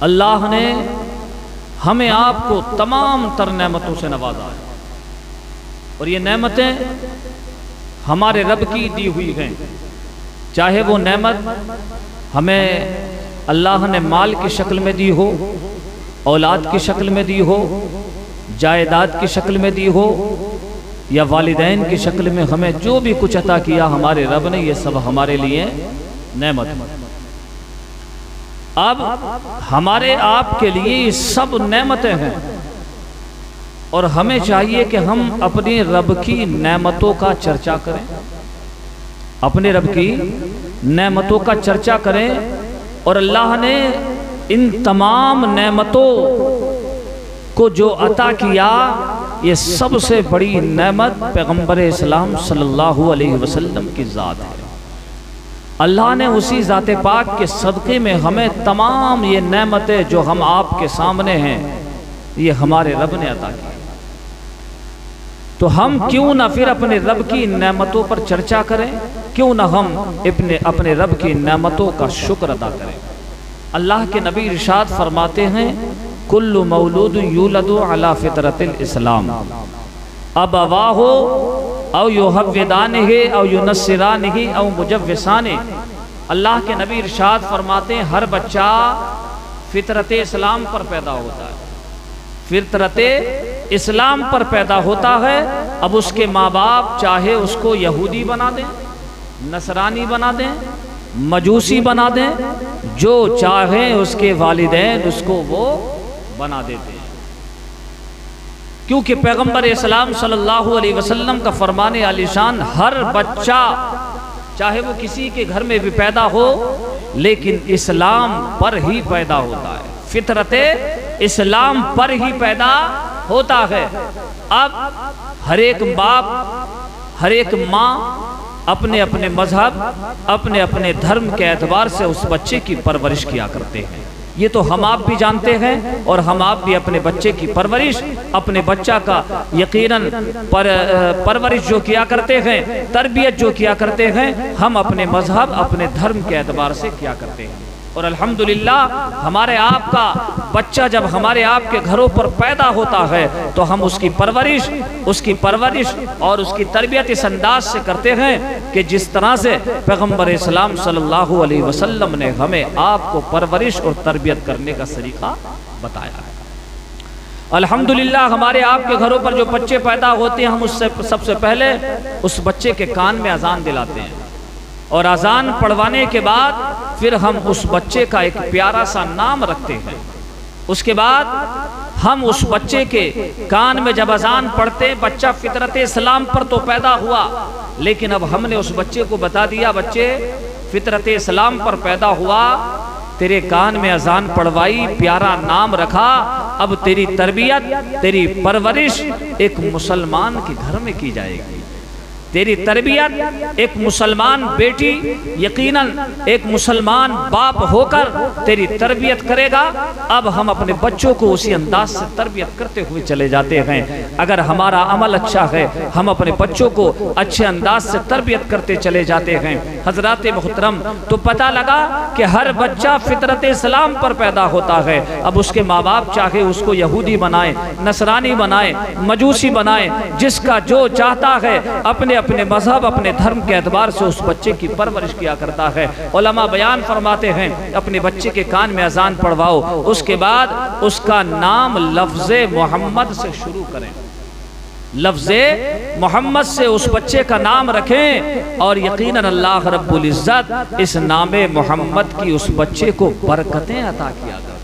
اللہ نے ہمیں آپ کو تمام تر نعمتوں سے نوازا ہے، اور یہ نعمتیں ہمارے رب کی دی ہوئی ہیں، چاہے وہ نعمت ہمیں اللہ نے مال کی شکل میں دی ہو، اولاد کی شکل میں دی ہو، جائیداد کی شکل میں دی ہو، یا والدین کی شکل میں ہمیں جو بھی کچھ عطا کیا ہمارے رب نے، یہ سب ہمارے لیے نعمت ہے۔ اب ہمارے آپ کے لیے یہ سب نعمتیں ہیں، اور ہمیں چاہیے کہ ہم اپنے رب کی نعمتوں کا چرچا کریں، اپنے رب کی نعمتوں کا چرچا کریں، اور اللہ نے ان تمام نعمتوں کو جو عطا کیا، یہ سب سے بڑی نعمت پیغمبر اسلام صلی اللہ علیہ وسلم کی ذات ہے۔ اللہ نے اسی ذات پاک کے صدقے میں ہمیں تمام یہ نعمتیں جو ہم آپ کے سامنے ہیں، یہ ہمارے رب نے عطا کی۔ تو ہم کیوں نہ پھر اپنے رب کی نعمتوں پر چرچا کریں، کیوں نہ ہم اپنے رب کی نعمتوں کا شکر ادا کریں۔ اللہ کے نبی ارشاد فرماتے ہیں، کل مولود یولد علی فطرت الاسلام ابواہ او یحودانہ او ینصرانہ او مجوسانہ۔ اللہ کے نبی ارشاد فرماتے ہیں، ہر بچہ فطرت اسلام پر پیدا ہوتا ہے، فطرت اسلام پر پیدا ہوتا ہے۔ اب اس کے ماں باپ چاہے اس کو یہودی بنا دیں، نصرانی بنا دیں، مجوسی بنا دیں، جو چاہیں اس کے والدین اس کو وہ بنا دیتے ہیں، کیونکہ پیغمبر اسلام صلی اللہ علیہ وسلم کا فرمان عالی شان، ہر بچہ چاہے وہ کسی کے گھر میں بھی پیدا ہو لیکن اسلام پر ہی پیدا ہوتا ہے، فطرت اسلام پر ہی پیدا ہوتا ہے۔ اب ہر ایک باپ، ہر ایک ماں اپنے اپنے مذہب، اپنے اپنے دھرم کے اعتبار سے اس بچے کی پرورش کیا کرتے ہیں، یہ تو ہم آپ بھی جانتے ہیں، اور ہم آپ بھی اپنے بچے کی پرورش، اپنے بچہ کا یقیناً پرورش جو کیا کرتے ہیں، تربیت جو کیا کرتے ہیں، ہم اپنے مذہب، اپنے دھرم کے اعتبار سے کیا کرتے ہیں۔ اور الحمدللہ ہمارے آپ کا بچہ جب ہمارے آپ کے گھروں پر پیدا ہوتا ہے تو ہم اس کی پرورش اور اس کی تربیت اس انداز سے کرتے ہیں کہ جس طرح سے پیغمبر اسلام صلی اللہ علیہ وسلم نے ہمیں آپ کو پرورش اور تربیت کرنے کا طریقہ بتایا ہے۔ الحمدللہ ہمارے آپ کے گھروں پر جو بچے پیدا ہوتے ہیں، ہم اس سے سب سے پہلے اس بچے کے کان میں اذان دلاتے ہیں، اور اذان پڑھوانے کے بعد پھر ہم اس بچے کا ایک پیارا سا نام رکھتے ہیں۔ اس کے بعد ہم اس بچے کے کان میں جب اذان پڑھتے، بچہ فطرت اسلام پر تو پیدا ہوا، لیکن اب ہم نے اس بچے کو بتا دیا، بچے فطرت اسلام پر پیدا ہوا، تیرے کان میں اذان پڑھوائی، پیارا نام رکھا، اب تیری تربیت، تیری پرورش ایک مسلمان کے گھر میں کی جائے گی، تیری تربیت ایک مسلمان بیٹی یقیناً ایک مسلمان باپ ہو کر تیری تربیت کرے گا۔ اب ہم اپنے بچوں کو اسی انداز سے تربیت کرتے ہوئے چلے جاتے ہیں۔ اگر ہمارا عمل اچھا ہے، ہم اپنے بچوں کو اچھے انداز سے تربیت کرتے چلے جاتے ہیں۔ حضرات محترم، تو پتہ لگا کہ ہر بچہ فطرت اسلام پر پیدا ہوتا ہے۔ اب اس کے ماں باپ چاہے اس کو یہودی بنائے، نصرانی بنائے، مجوسی بنائے، جس کا جو چاہتا ہے اپنے مذہب، اپنے دھرم کے اعتبار سے اس بچے کی پرورش کیا کرتا ہے۔ علماء بیان فرماتے ہیں، اپنے بچے کے کان میں اذان پڑھواؤ، اس کے بعد اس کا نام لفظ محمد سے شروع کریں، لفظ محمد سے اس بچے کا نام رکھیں، اور یقیناً اللہ رب العزت اس نام محمد کی اس بچے کو برکتیں عطا کیا کرتا ہے۔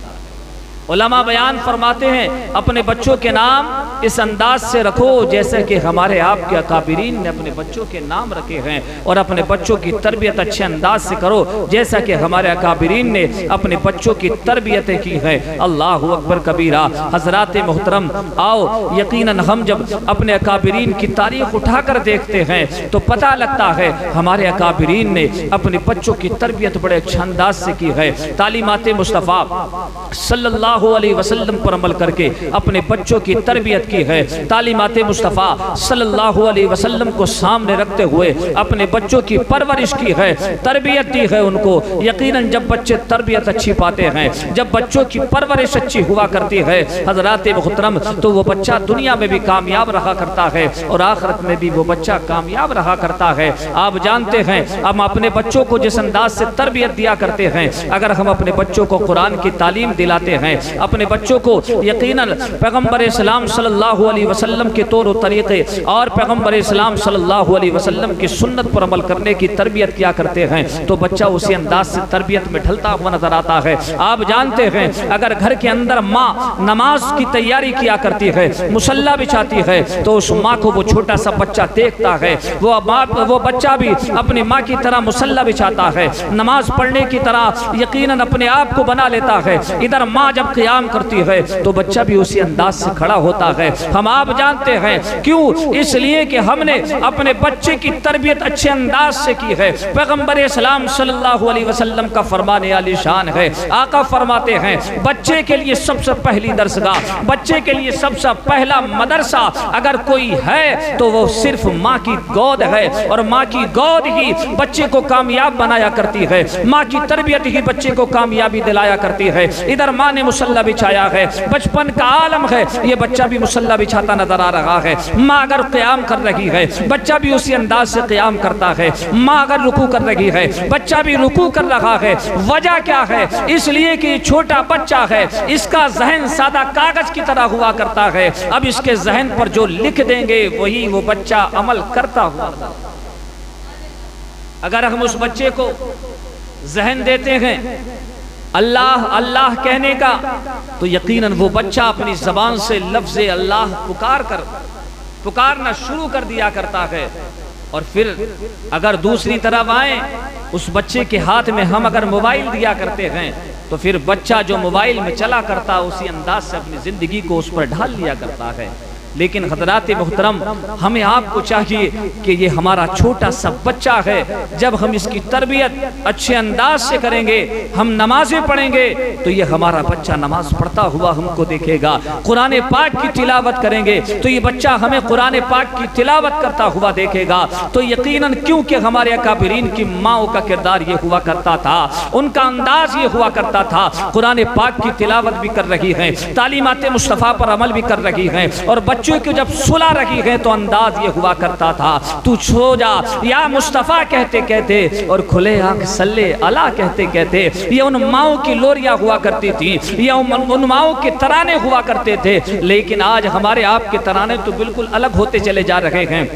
علماء بیان فرماتے ہیں، اپنے بچوں کے نام اس انداز سے رکھو جیسے کہ ہمارے آپ کے اکابرین نے اپنے بچوں کے نام رکھے ہیں، اور اپنے بچوں کی تربیت اچھے انداز سے کرو جیسا کہ ہمارے اکابرین نے اپنے بچوں کی تربیتیں کی ہیں۔ اللہ اکبر کبیرہ۔ حضرات محترم، آؤ یقیناً ہم جب اپنے اکابرین کی تاریخ اٹھا کر دیکھتے ہیں تو پتہ لگتا ہے ہمارے اکابرین نے اپنے بچوں کی تربیت بڑے اچھے انداز سے کی ہے۔ تعلیمات مصطفیٰ صلی اللہ علیہ وسلم پر عمل کر کے اپنے بچوں کی تربیت کی ہے، تعلیمات مصطفیٰ صلی اللہ علیہ وسلم کو سامنے رکھتے ہوئے اپنے بچوں کی پرورش کی ہے، تربیت دی ہے ان کو۔ یقیناً جب بچے تربیت اچھی پاتے ہیں، جب بچوں کی پرورش اچھی ہوا کرتی ہے حضرات محترم، تو وہ بچہ دنیا میں بھی کامیاب رہا کرتا ہے اور آخرت میں بھی وہ بچہ کامیاب رہا کرتا ہے۔ آپ جانتے ہیں ہم اپنے بچوں کو جس انداز سے تربیت دیا کرتے ہیں، اگر ہم اپنے بچوں کو قرآن کی تعلیم دلاتے ہیں، اپنے بچوں کو یقیناً پیغمبر اسلام صلی اللہ علیہ وسلم کے طور و طریقے اور پیغمبر اسلام صلی اللہ علیہ وسلم کی سنت پر عمل کرنے کی تربیت کیا کرتے ہیں، تو بچہ اسی انداز سے تربیت میں ڈھلتا ہوا نظر آتا ہے۔ آپ جانتے ہیں اگر گھر کے اندر ماں نماز کی تیاری کیا کرتی ہے، مصلی بچھاتی ہے، تو اس ماں کو وہ چھوٹا سا بچہ دیکھتا ہے، وہ بچہ بھی اپنی ماں کی طرح مصلی بچھاتا ہے، نماز پڑھنے کی طرح یقیناً اپنے آپ کو بنا لیتا ہے۔ ادھر ماں جب قیام کرتی ہے تو بچہ بھی اسی انداز سے کھڑا ہوتا ہے۔ ہم آپ جانتے ہیں کیوں؟ اس لیے کہ ہم نے اپنے بچے کی تربیت اچھے انداز سے کی ہے۔ پیغمبر اسلام صلی اللہ علیہ وسلم کا فرمان عالی شان ہے، آقا فرماتے ہیں بچے کے لیے سب سے پہلی درسگاہ، بچے کے لیے سب سے پہلا مدرسہ اگر کوئی ہے تو وہ صرف ماں کی گود ہے، اور ماں کی گود ہی بچے کو کامیاب بنایا کرتی ہے، ماں کی تربیت ہی بچے کو کامیابی دلایا کرتی ہے۔ ادھر ماں نے مصلی بچھایا ہے، بچپن کا عالم ہے، یہ بچہ بھی مصلی بچھاتا نظر آ رہا ہے۔ ماں اگر قیام کر رہی ہے بچہ بھی اسی انداز سے قیام کرتا ہے، ماں اگر رکوع کر رہی ہے بچہ بھی رکوع کر رہا ہے۔ وجہ کیا ہے؟ اس لیے کہ چھوٹا بچہ ہے، اس کا ذہن سادہ کاغذ کی طرح ہوا کرتا ہے، اب اس کے ذہن پر جو لکھ دیں گے وہی وہ بچہ عمل کرتا ہوا۔ اگر ہم اس بچے کو ذہن دیتے ہیں اللہ اللہ کہنے کا، تو یقیناً وہ بچہ اپنی زبان سے لفظ اللہ پکارنا شروع کر دیا کرتا ہے۔ اور پھر اگر دوسری طرف آئیں، اس بچے کے ہاتھ میں ہم اگر موبائل دیا کرتے ہیں تو پھر بچہ جو موبائل میں چلا کرتا اسی انداز سے اپنی زندگی کو اس پر ڈھال لیا کرتا ہے۔ لیکن حضرات محترم، ہمیں آپ کو چاہیے کہ یہ ہمارا چھوٹا سا بچہ ہے، جب ہم اس کی تربیت اچھے انداز سے کریں گے، ہم نمازیں پڑھیں گے تو یہ ہمارا بچہ نماز پڑھتا ہوا ہم کو دیکھے گا، قرآن پاک کی تلاوت کریں گے تو یہ بچہ ہمیں قرآن پاک کی تلاوت کرتا ہوا دیکھے گا۔ تو یقیناً کیونکہ ہمارے اکابرین کی ماؤں کا کردار یہ ہوا کرتا تھا، ان کا انداز یہ ہوا کرتا تھا، قرآن پاک کی تلاوت بھی کر رہی ہیں، تعلیمات مصطفیٰ پر عمل بھی کر رہی ہیں، اور بچوں کو جب سلا رہی ہے تو انداز یہ ہوا کرتا تھا، تو چھو جا یا مصطفیٰ کہتے کہتے اور کھلے آنکھ صلی اللہ کہتے کہتے، یہ ان ماؤں کی لوریاں ہوا کرتی تھی، یہ ان ماؤں کے ترانے ہوا کرتے تھے۔ لیکن آج ہمارے آپ کے ترانے تو بالکل الگ ہوتے چلے جا رہے ہیں،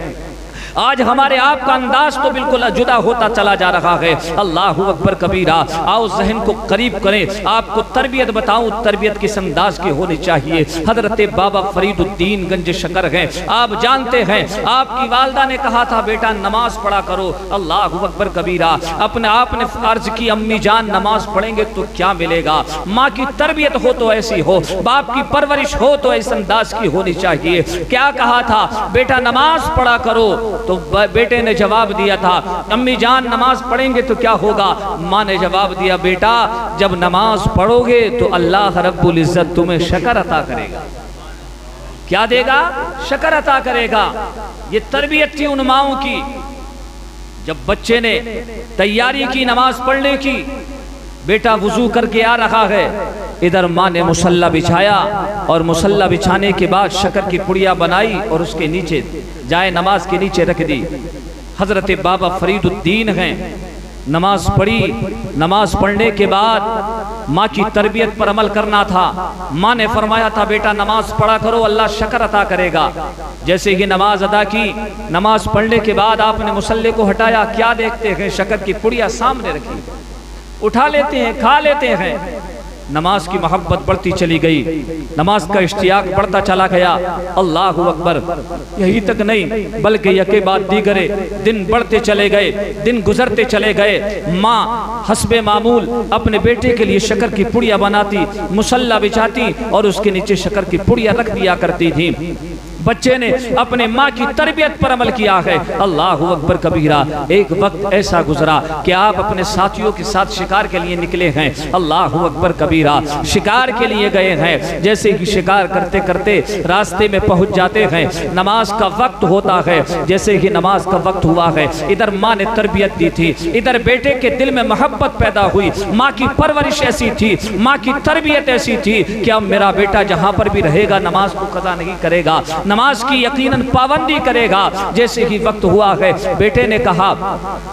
آج ہمارے آپ کا انداز تو بالکل جدا ہوتا چلا جا رہا ہے۔ اللہ اکبر کبیرہ۔ آؤ ذہن کو قریب کریں، آپ کو تربیت بتاؤں، تربیت کس انداز کی ہونی چاہیے۔ حضرت بابا فرید الدین گنج شکر ہیں، آپ جانتے ہیں آپ کی والدہ نے کہا تھا بیٹا نماز پڑھا کرو۔ اللہ اکبر کبیرہ۔ اپنے آپ نے عرض کی امی جان نماز پڑھیں گے تو کیا ملے گا؟ ماں کی تربیت ہو تو ایسی ہو، باپ کی پرورش ہو تو اس انداز کی ہونی چاہیے۔ کیا کہا تھا؟ بیٹا نماز پڑھا کرو۔ تو بیٹے نے جواب دیا تھا امی جان نماز پڑھیں گے تو کیا ہوگا؟ ماں نے جواب دیا بیٹا جب نماز پڑھو گے تو اللہ رب العزت تمہیں شکر عطا کرے گا۔ کیا دے گا؟ شکر عطا کرے گا۔ یہ تربیت تھی ان ماؤں کی۔ جب بچے نے تیاری کی نماز پڑھنے کی، بیٹا وضو کر کے آ رہا ہے، ادھر ماں نے مصلی بچھایا اور مصلی بچھانے کے بعد شکر کی پڑیا بنائی اور اس کے نیچے جائے نماز کے نیچے رکھ دی۔ حضرت بابا فرید الدین ہیں، نماز پڑھی، نماز پڑھنے کے بعد ماں کی تربیت پر عمل کرنا تھا۔ ماں نے فرمایا تھا بیٹا نماز پڑھا کرو اللہ شکر عطا کرے گا۔ جیسے ہی نماز ادا کی، نماز پڑھنے کے بعد آپ نے مصلی کو ہٹایا، کیا دیکھتے ہیں؟ شکر کی پڑیا سامنے رکھی، اٹھا لیتے ہیں، کھا لیتے ہیں۔ نماز کی محبت بڑھتی چلی گئی، نماز کا اشتیاق بڑھتا چلا گیا۔ اللہ اکبر۔ یہی تک نہیں بلکہ یکے بعد دیگرے دن بڑھتے چلے گئے، دن گزرتے چلے گئے۔ ماں حسب معمول اپنے بیٹے کے لیے شکر کی پڑیا بناتی، مصلی بچھاتی اور اس کے نیچے شکر کی پڑیا رکھ دیا کرتی تھی۔ بچے نے اپنے ماں کی تربیت پر عمل کیا ہے۔ اللہ اکبر کبیرہ۔ ایک وقت ایسا گزرا کہ آپ اپنے ساتھیوں کے ساتھ شکار کے لیے نکلے ہیں۔ اللہ اکبر کبیرہ۔ شکار کے لیے گئے ہیں، جیسے ہی شکار کرتے کرتے راستے میں پہنچ جاتے ہیں، نماز کا وقت ہوتا ہے۔ جیسے ہی نماز کا وقت ہوا ہے، ادھر ماں نے تربیت دی تھی، ادھر بیٹے کے دل میں محبت پیدا ہوئی۔ ماں کی پرورش ایسی تھی، ماں کی تربیت ایسی تھی کہ اب میرا بیٹا جہاں پر بھی رہے گا نماز کو قضا نہیں کرے گا، نماز کی یقیناً پابندی کرے گا۔ جیسے ہی وقت ہوا ہے، بیٹے نے کہا،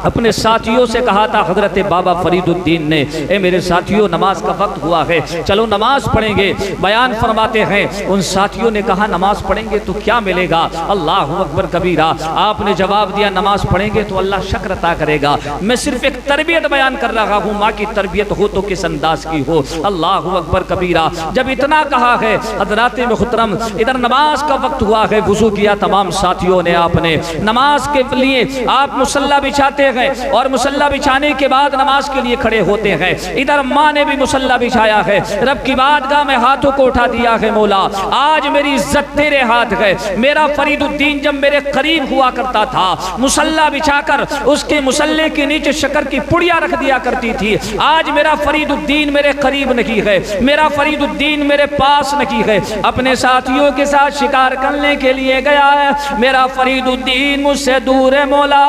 اپنے ساتھیوں سے کہا تھا حضرت بابا فرید الدین نے، اے میرے ساتھیوں نماز کا وقت ہوا ہے، چلو نماز پڑھیں گے۔ بیان فرماتے ہیں ان ساتھیوں نے کہا نماز پڑھیں گے تو کیا ملے گا؟ اللہ اکبر کبیرہ۔ آپ نے جواب دیا نماز پڑھیں گے تو اللہ شکر عطا کرے گا۔ میں صرف ایک تربیت بیان کر رہا ہوں، ماں کی تربیت ہو تو کس انداز کی ہو۔ اللہ اکبر کبیرہ۔ جب اتنا کہا ہے حضرات محترم، ادھر نماز کا وقت ہوا ہے، وضو کیا تمام ساتھیوں نے، آپ نے نماز کے لیے آپ مصلی بچھاتے ہیں اور مصلی بچھانے کے بعد نماز کے لیے کھڑے ہوتے ہیں۔ ادھر ماں نے بھی مصلی بچھایا ہے، رب کی بارگاہ میں ہاتھوں کو اٹھا دیا ہے، مولا آج میری عزت تیرے ہاتھ ہے۔ میرا فرید الدین جب میرے قریب ہوا کرتا تھا، مصلی بچھا کر اس کے مصلی کے نیچے شکر کی پڑیاں رکھ دیا کرتی تھی، آج میرا فرید الدین میرے قریب نہیں ہے، میرا فرید الدین میرے پاس نہیں ہے، اپنے ساتھیوں کے ساتھ شکار کرنے کے لیے گیا ہے، میرا فرید الدین مجھ سے دور ہے، مولا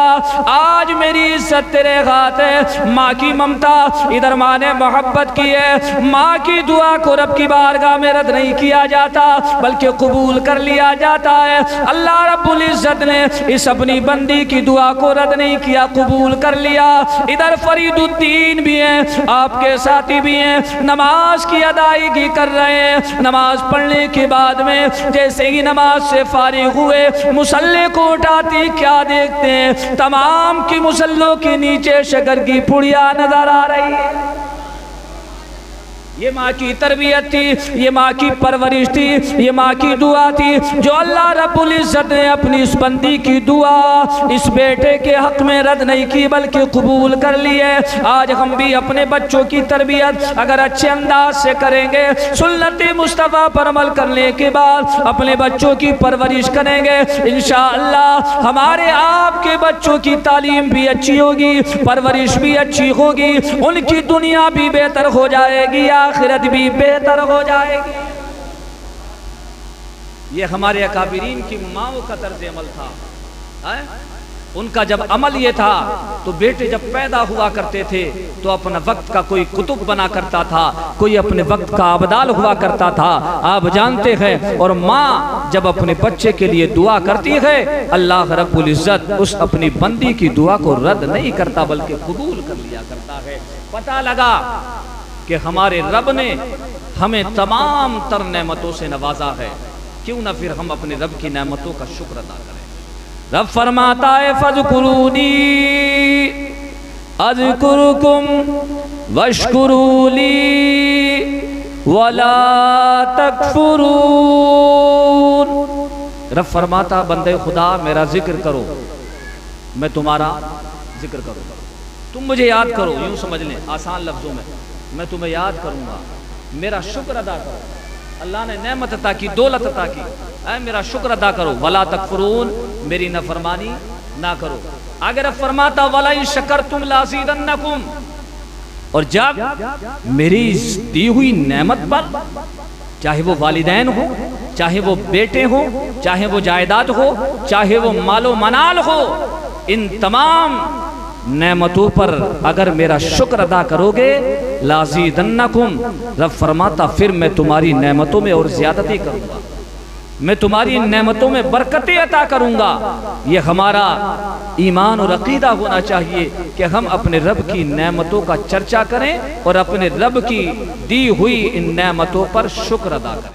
آج میری عزت تیرے ہاتھ ہے۔ ماں کی ممتا، ادھر ماں نے محبت کی ہے، ماں کی دعا کو رب کی بارگاہ میں رد نہیں کیا جاتا بلکہ قبول کر لیا جاتا ہے۔ اللہ رب العزت نے اس اپنی بندی کی دعا کو رد نہیں کیا، قبول کر لیا۔ ادھر فرید الدین بھی ہیں، آپ کے ساتھی بھی ہیں، نماز کی ادائیگی کر رہے ہیں۔ نماز پڑھنے کے بعد میں جیسے ہی نماز سے فارغ ہوئے، مصلی کو اٹھاتی کیا دیکھتے ہیں؟ تمام کی مصلوں کے نیچے شکر کی پڑیاں نظر آ رہی ہے۔ یہ ماں کی تربیت تھی، یہ ماں کی پرورش تھی، یہ ماں کی دعا تھی جو اللہ رب العزت نے اپنی اس بندی کی دعا اس بیٹے کے حق میں رد نہیں کی بلکہ قبول کر لی ہے۔ آج ہم بھی اپنے بچوں کی تربیت اگر اچھے انداز سے کریں گے، سنت مصطفیٰ پر عمل کرنے کے بعد اپنے بچوں کی پرورش کریں گے، انشاءاللہ ہمارے آپ کے بچوں کی تعلیم بھی اچھی ہوگی، پرورش بھی اچھی ہوگی، ان کی دنیا بھی بہتر ہو جائے گی، آخرت بھی بہتر ہو جائے گی۔ یہ ہمارے اکابرین کی ماؤں کا طرز عمل تھا۔ ان کا جب عمل یہ تھا تو بیٹے جب پیدا ہوا کرتے تھے تو اپنا وقت کا کوئی کتب بنا کرتا تھا، کوئی اپنے وقت کا ابدال ہوا کرتا تھا، آپ جانتے ہیں۔ اور ماں جب اپنے بچے کے لیے دعا کرتی ہے، اللہ رب العزت اس اپنی بندی کی دعا کو رد نہیں کرتا بلکہ قبول کر لیا کرتا ہے۔ پتہ لگا کہ ہمارے رب نے ہمیں تمام تر نعمتوں سے نوازا ہے، کیوں نہ پھر ہم اپنے رب کی نعمتوں کا شکر ادا کریں۔ رب فرماتا ہے فَاذْكُرُونِی أَذْكُرْكُمْ وَاشْكُرُوا لِی وَلَا تَكْفُرُونَ۔ رب فرماتا بندے خدا میرا ذکر کرو، میں تمہارا ذکر کروں گا، تم مجھے یاد کرو، یوں سمجھ لیں آسان لفظوں میں تمہیں یاد کروں گا، میرا شکر ادا کرو۔ اللہ نے نعمت عطا کی، دولت عطا کی، اے میرا شکر ادا کرو، ولا تکفرون، میری نافرمانی نہ کرو۔ اگر فرماتا ولا ان شکرتم لازیدنکم، اور جب میری دی ہوئی نعمت پر، چاہے وہ والدین ہو، چاہے وہ بیٹے ہو، چاہے وہ جائیداد ہو، چاہے وہ مال و منال ہو، ان تمام نعمتوں پر اگر میرا شکر ادا کرو گے لازیدنکم، رب فرماتا پھر میں تمہاری نعمتوں میں اور زیادتی کروں گا، میں تمہاری نعمتوں میں برکتیں عطا کروں گا۔ یہ ہمارا ایمان اور عقیدہ ہونا چاہیے کہ ہم اپنے رب کی نعمتوں کا چرچا کریں اور اپنے رب کی دی ہوئی ان نعمتوں پر شکر ادا کریں۔